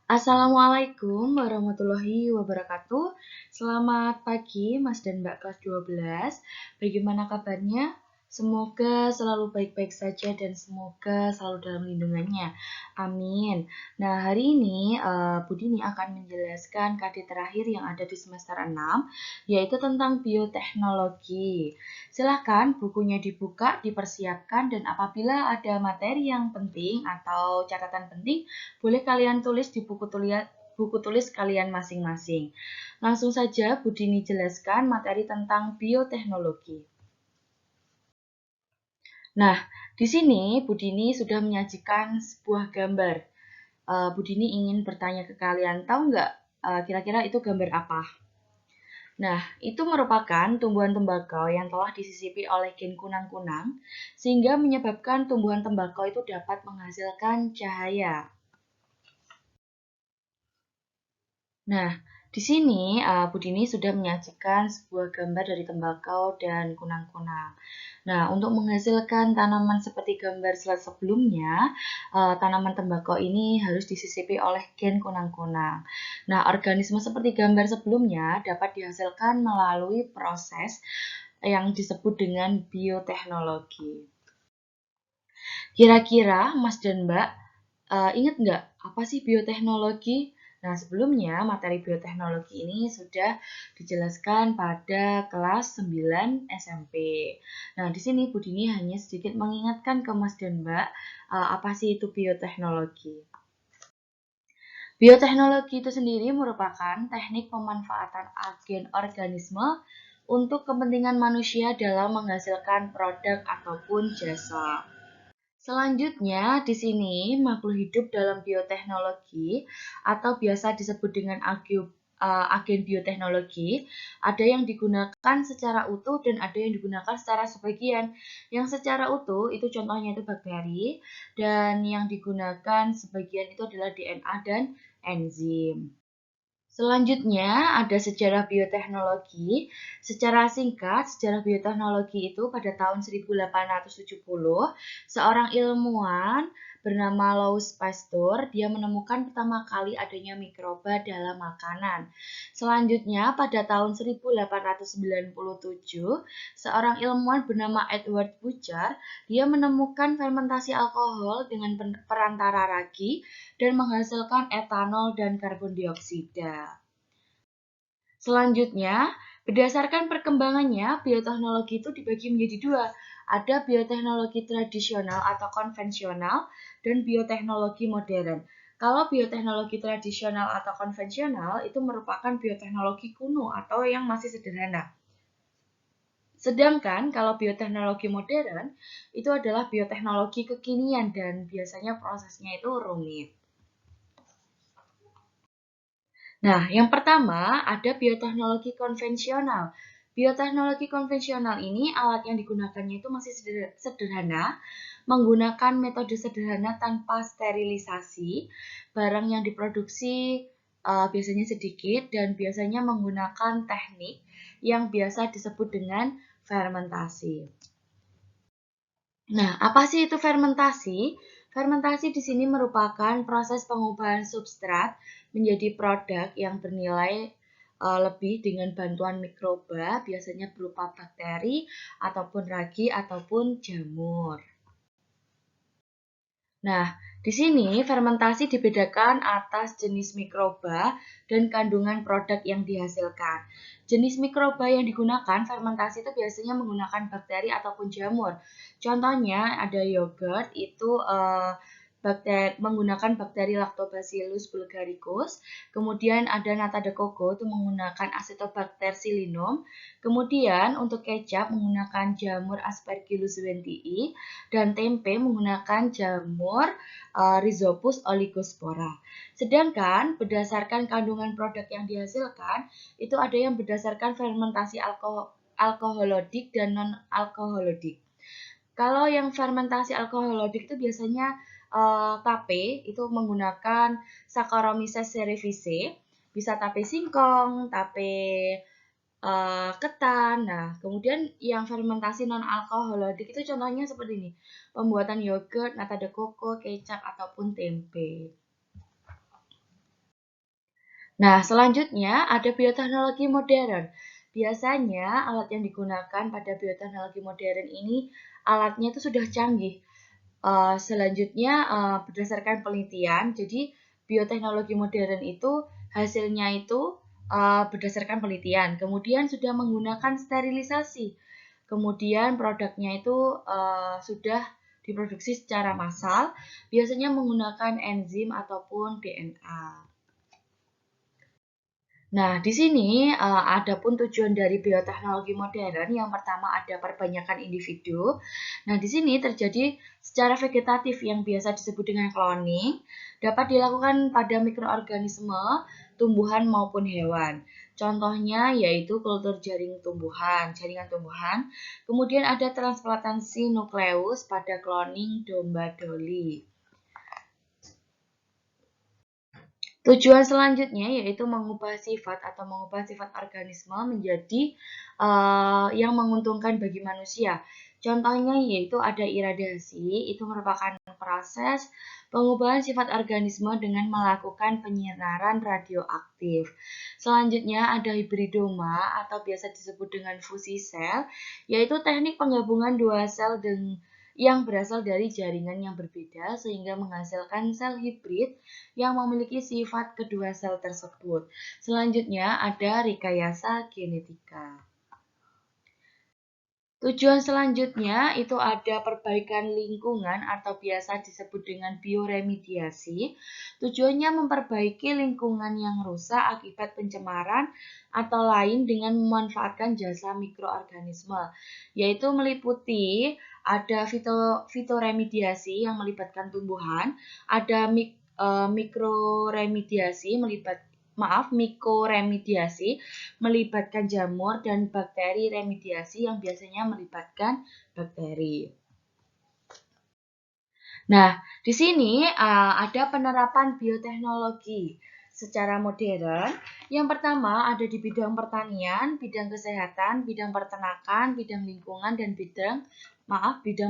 Assalamualaikum warahmatullahi wabarakatuh. Selamat pagi Mas dan Mbak kelas 12. Bagaimana kabarnya? Semoga selalu baik-baik saja dan semoga selalu dalam lindungannya. Amin. Nah, hari ini Bu Dini akan menjelaskan KD terakhir yang ada di semester 6, yaitu tentang bioteknologi. Silahkan bukunya dibuka, dipersiapkan, dan apabila ada materi yang penting atau catatan penting, boleh kalian tulis di buku tulis kalian masing-masing. Langsung saja Bu Dini jelaskan materi tentang bioteknologi. Nah, di sini Bu Dini sudah menyajikan sebuah gambar. Bu Dini ingin bertanya ke kalian, tahu nggak kira-kira itu gambar apa? Nah, itu merupakan tumbuhan tembakau yang telah disisipi oleh gen kunang-kunang, sehingga menyebabkan tumbuhan tembakau itu dapat menghasilkan cahaya. Nah, di sini Bu Dini sudah menyajikan sebuah gambar dari tembakau dan kunang-kunang. Nah, untuk menghasilkan tanaman seperti gambar slide sebelumnya, tanaman tembakau ini harus disisipi oleh gen kunang-kunang. Nah, organisme seperti gambar sebelumnya dapat dihasilkan melalui proses yang disebut dengan bioteknologi. Kira-kira Mas dan Mbak ingat nggak apa sih bioteknologi? Nah, sebelumnya materi bioteknologi ini sudah dijelaskan pada kelas 9 SMP. Nah, di sini Bu Dini hanya sedikit mengingatkan ke Mas dan Mbak, apa sih itu bioteknologi. Bioteknologi itu sendiri merupakan teknik pemanfaatan agen organisme untuk kepentingan manusia dalam menghasilkan produk ataupun jasa. Selanjutnya, di sini makhluk hidup dalam bioteknologi atau biasa disebut dengan agen bioteknologi, ada yang digunakan secara utuh dan ada yang digunakan secara sebagian. Yang secara utuh itu contohnya itu bakteri, dan yang digunakan sebagian itu adalah DNA dan enzim. Selanjutnya ada sejarah bioteknologi. Secara singkat, sejarah bioteknologi itu pada tahun 1870, seorang ilmuwan bernama Louis Pasteur, dia menemukan pertama kali adanya mikroba dalam makanan. Selanjutnya pada tahun 1897, seorang ilmuwan bernama Edward Buchar, dia menemukan fermentasi alkohol dengan perantara ragi dan menghasilkan etanol dan karbon dioksida. Selanjutnya, berdasarkan perkembangannya, bioteknologi itu dibagi menjadi dua. Ada bioteknologi tradisional atau konvensional dan bioteknologi modern. Kalau bioteknologi tradisional atau konvensional itu merupakan bioteknologi kuno atau yang masih sederhana. Sedangkan kalau bioteknologi modern itu adalah bioteknologi kekinian dan biasanya prosesnya itu rumit. Nah, yang pertama ada bioteknologi konvensional. Bioteknologi konvensional ini alat yang digunakannya itu masih sederhana, menggunakan metode sederhana tanpa sterilisasi, barang yang diproduksi biasanya sedikit dan biasanya menggunakan teknik yang biasa disebut dengan fermentasi. Nah, apa sih itu fermentasi? Fermentasi di sini merupakan proses pengubahan substrat menjadi produk yang bernilai lebih dengan bantuan mikroba, biasanya berupa bakteri, ataupun ragi, ataupun jamur. Nah, di sini fermentasi dibedakan atas jenis mikroba dan kandungan produk yang dihasilkan. Jenis mikroba yang digunakan fermentasi itu biasanya menggunakan bakteri ataupun jamur. Contohnya ada yogurt itu menggunakan bakteri Lactobacillus bulgaricus, kemudian ada nata de coco itu menggunakan Acetobacter psyllinum, kemudian untuk kecap menggunakan jamur Aspergillus wentii, dan tempe menggunakan jamur Rhizopus oligospora. Sedangkan berdasarkan kandungan produk yang dihasilkan, itu ada yang berdasarkan fermentasi alkoholodik dan non-alkoholodik. Kalau yang fermentasi alkoholodik itu biasanya tape itu menggunakan Saccharomyces cerevisiae, bisa tape singkong, tape ketan. Nah, kemudian yang fermentasi non-alkoholodik itu contohnya seperti ini. Pembuatan yogurt, nata de coco, kecap, ataupun tempe. Nah, selanjutnya ada bioteknologi modern. Biasanya alat yang digunakan pada bioteknologi modern ini alatnya itu sudah canggih. Selanjutnya berdasarkan penelitian, jadi bioteknologi modern itu hasilnya itu berdasarkan penelitian. Kemudian sudah menggunakan sterilisasi. Kemudian produknya itu sudah diproduksi secara massal, biasanya menggunakan enzim ataupun DNA. Nah, di sini ada pun tujuan dari bioteknologi modern. Yang pertama ada perbanyakan individu. Nah, di sini terjadi secara vegetatif yang biasa disebut dengan cloning, dapat dilakukan pada mikroorganisme, tumbuhan maupun hewan. Contohnya yaitu kultur jaringan tumbuhan. Kemudian ada transplantasi nukleus pada cloning domba doli. Tujuan selanjutnya yaitu mengubah sifat organisme menjadi yang menguntungkan bagi manusia. Contohnya yaitu ada iradasi, itu merupakan proses pengubahan sifat organisme dengan melakukan penyinaran radioaktif. Selanjutnya ada hibridoma atau biasa disebut dengan fusi sel, yaitu teknik penggabungan dua sel yang berasal dari jaringan yang berbeda sehingga menghasilkan sel hibrid yang memiliki sifat kedua sel tersebut. Selanjutnya ada rekayasa genetika. Tujuan selanjutnya itu ada perbaikan lingkungan atau biasa disebut dengan bioremediasi. Tujuannya memperbaiki lingkungan yang rusak akibat pencemaran atau lain dengan memanfaatkan jasa mikroorganisme, yaitu meliputi ada fitoremediasi yang melibatkan tumbuhan, ada mikoremediasi melibatkan jamur dan bakteri remediasi yang biasanya melibatkan bakteri. Nah, di sini ada penerapan bioteknologi secara modern. Yang pertama ada di bidang pertanian, bidang kesehatan, bidang peternakan, bidang lingkungan, dan bidang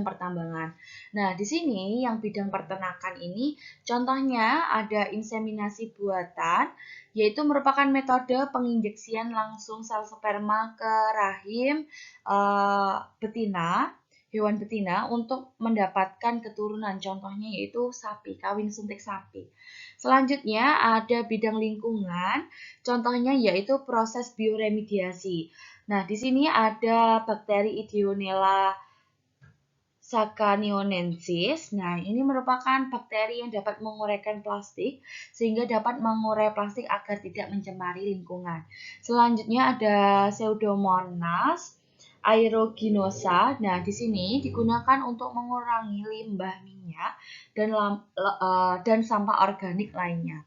pertambangan. Nah, di sini yang bidang peternakan ini contohnya ada inseminasi buatan, yaitu merupakan metode penginjeksian langsung sel sperma ke rahim betina, hewan betina untuk mendapatkan keturunan. Contohnya yaitu sapi, kawin suntik sapi. Selanjutnya ada bidang lingkungan, contohnya yaitu proses bioremediasi. Nah, di sini ada bakteri Ideonella Saccharomyces. Nah, ini merupakan bakteri yang dapat menguraikan plastik sehingga dapat mengurai plastik agar tidak mencemari lingkungan. Selanjutnya ada Pseudomonas aeruginosa. Nah, di sini digunakan untuk mengurangi limbah minyak dan sampah organik lainnya.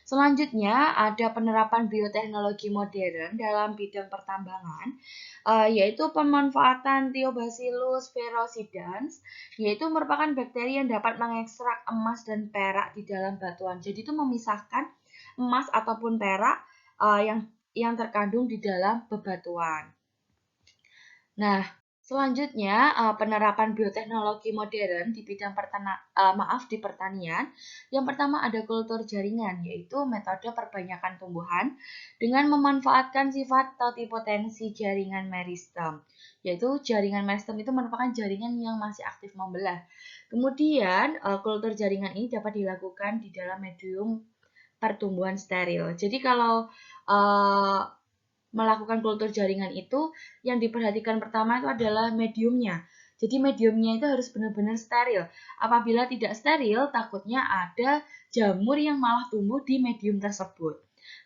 Selanjutnya ada penerapan bioteknologi modern dalam bidang pertambangan, yaitu pemanfaatan Thiobacillus ferrosidans, yaitu merupakan bakteri yang dapat mengekstrak emas dan perak di dalam batuan. Jadi itu memisahkan emas ataupun perak yang terkandung di dalam bebatuan. Nah, selanjutnya penerapan bioteknologi modern di bidang di pertanian. Yang pertama ada kultur jaringan, yaitu metode perbanyakan tumbuhan dengan memanfaatkan sifat totipotensi jaringan meristem. Yaitu jaringan meristem itu merupakan jaringan yang masih aktif membelah. Kemudian kultur jaringan ini dapat dilakukan di dalam medium pertumbuhan steril. Jadi kalau melakukan kultur jaringan itu yang diperhatikan pertama itu adalah mediumnya. Jadi mediumnya itu harus benar-benar steril. Apabila tidak steril, takutnya ada jamur yang malah tumbuh di medium tersebut.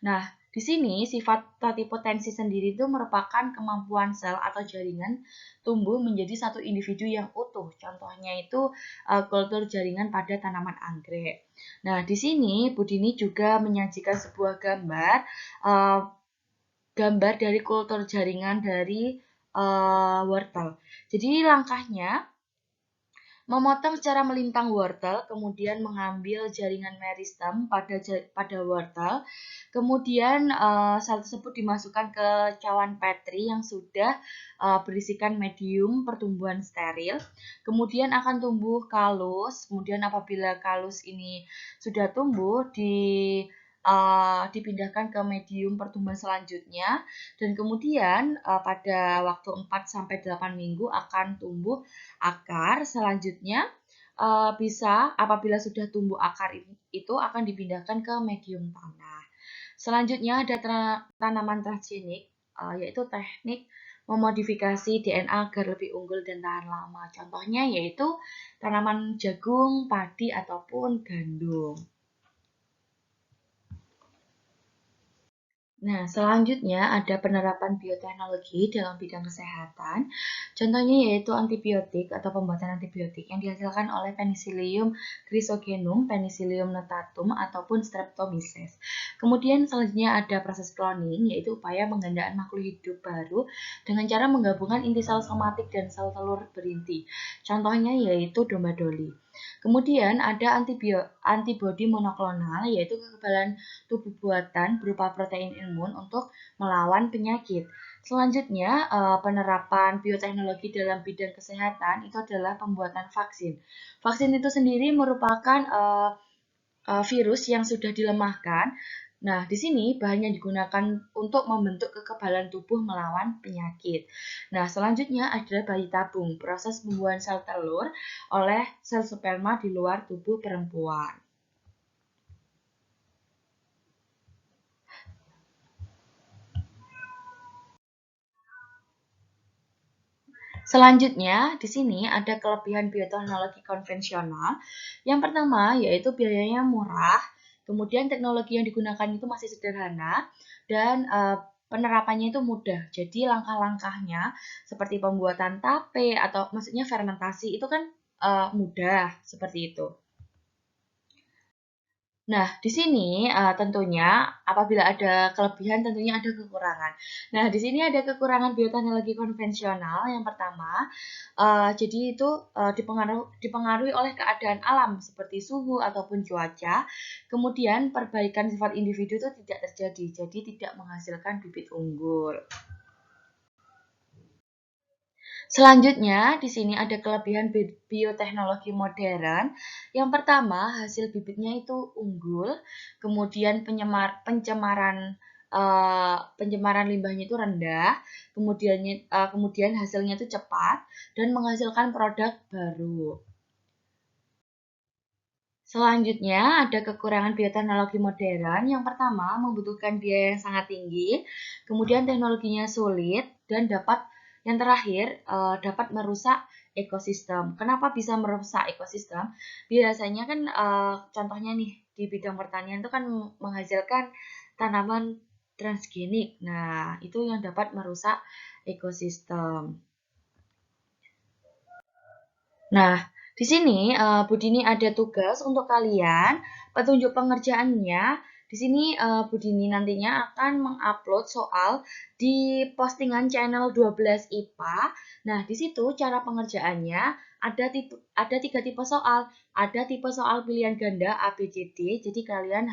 Nah, di sini sifat totipotensi sendiri itu merupakan kemampuan sel atau jaringan tumbuh menjadi satu individu yang utuh. Contohnya itu kultur jaringan pada tanaman anggrek. Nah, di sini Budini juga menyajikan sebuah gambar dari kultur jaringan dari wortel. Jadi langkahnya memotong secara melintang wortel, kemudian mengambil jaringan meristem pada wortel, kemudian sel tersebut dimasukkan ke cawan Petri yang sudah berisikan medium pertumbuhan steril, kemudian akan tumbuh kalus, kemudian apabila kalus ini sudah tumbuh dipindahkan ke medium pertumbuhan selanjutnya, dan kemudian pada waktu 4-8 minggu akan tumbuh akar. Selanjutnya bisa apabila sudah tumbuh akar itu akan dipindahkan ke medium tanah. Selanjutnya ada tanaman transgenik, yaitu teknik memodifikasi DNA agar lebih unggul dan tahan lama. Contohnya yaitu tanaman jagung, padi, ataupun gandum. Nah, selanjutnya ada penerapan bioteknologi dalam bidang kesehatan. Contohnya yaitu antibiotik atau pembuatan antibiotik yang dihasilkan oleh Penicillium chrysogenum, Penicillium notatum, ataupun Streptomyces. Kemudian selanjutnya ada proses cloning, yaitu upaya penggandaan makhluk hidup baru dengan cara menggabungkan inti sel somatik dan sel telur berinti. Contohnya yaitu domba doli. Kemudian ada antibodi monoklonal, yaitu kekebalan tubuh buatan berupa protein imun untuk melawan penyakit. Selanjutnya, penerapan bioteknologi dalam bidang kesehatan itu adalah pembuatan vaksin. Vaksin itu sendiri merupakan virus yang sudah dilemahkan. Nah, di sini bahan yang digunakan untuk membentuk kekebalan tubuh melawan penyakit. Nah, selanjutnya adalah bayi tabung, proses pembuahan sel telur oleh sel sperma di luar tubuh perempuan. Selanjutnya, di sini ada kelebihan bioteknologi konvensional. Yang pertama, yaitu biayanya murah, kemudian teknologi yang digunakan itu masih sederhana, dan penerapannya itu mudah. Jadi langkah-langkahnya seperti pembuatan tape atau maksudnya fermentasi itu kan mudah seperti itu. Nah, di sini tentunya apabila ada kelebihan tentunya ada kekurangan. Nah, di sini ada kekurangan bioteknologi konvensional. Yang pertama, jadi itu dipengaruhi oleh keadaan alam seperti suhu ataupun cuaca. Kemudian perbaikan sifat individu itu tidak terjadi, jadi tidak menghasilkan bibit unggul. Selanjutnya, di sini ada kelebihan bioteknologi modern. Yang pertama, hasil bibitnya itu unggul, kemudian pencemaran limbahnya itu rendah, kemudian hasilnya itu cepat dan menghasilkan produk baru. Selanjutnya, ada kekurangan bioteknologi modern. Yang pertama, membutuhkan biaya yang sangat tinggi, kemudian teknologinya sulit, dan yang terakhir, dapat merusak ekosistem. Kenapa bisa merusak ekosistem? Biasanya kan contohnya nih, di bidang pertanian itu kan menghasilkan tanaman transgenik. Nah, itu yang dapat merusak ekosistem. Nah, di sini Bu Dini ada tugas untuk kalian. Petunjuk pengerjaannya, di sini Bu Dini nantinya akan mengupload soal di postingan channel 12 IPA. Nah, di situ cara pengerjaannya ada 3 tipe soal. Ada tipe soal pilihan ganda A, B, C, D. Jadi kalian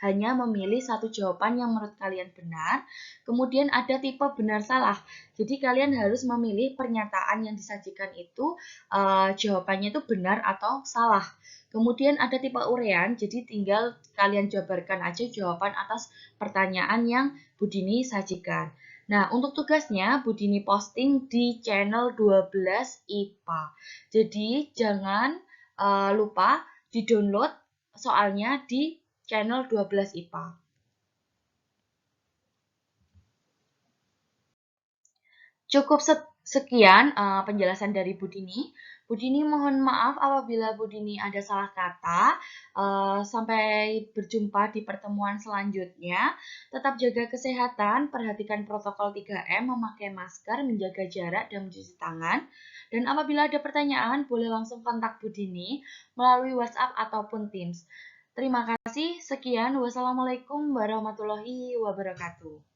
hanya memilih satu jawaban yang menurut kalian benar. Kemudian ada tipe benar salah. Jadi kalian harus memilih pernyataan yang disajikan itu jawabannya itu benar atau salah. Kemudian ada tipe urean, jadi tinggal kalian jabarkan aja jawaban atas pertanyaan yang Bu Dini sajikan. Nah, untuk tugasnya Bu Dini posting di channel 12 IPA. Jadi jangan lupa di-download soalnya di channel 12 IPA. Cukup sekian penjelasan dari Bu Dini. Bu Dini mohon maaf apabila Bu Dini ada salah kata. Sampai berjumpa di pertemuan selanjutnya. Tetap jaga kesehatan, perhatikan protokol 3M, memakai masker, menjaga jarak, dan mencuci tangan. Dan apabila ada pertanyaan, boleh langsung kontak Bu Dini melalui WhatsApp ataupun Teams. Terima kasih. Sekian. Wassalamualaikum warahmatullahi wabarakatuh.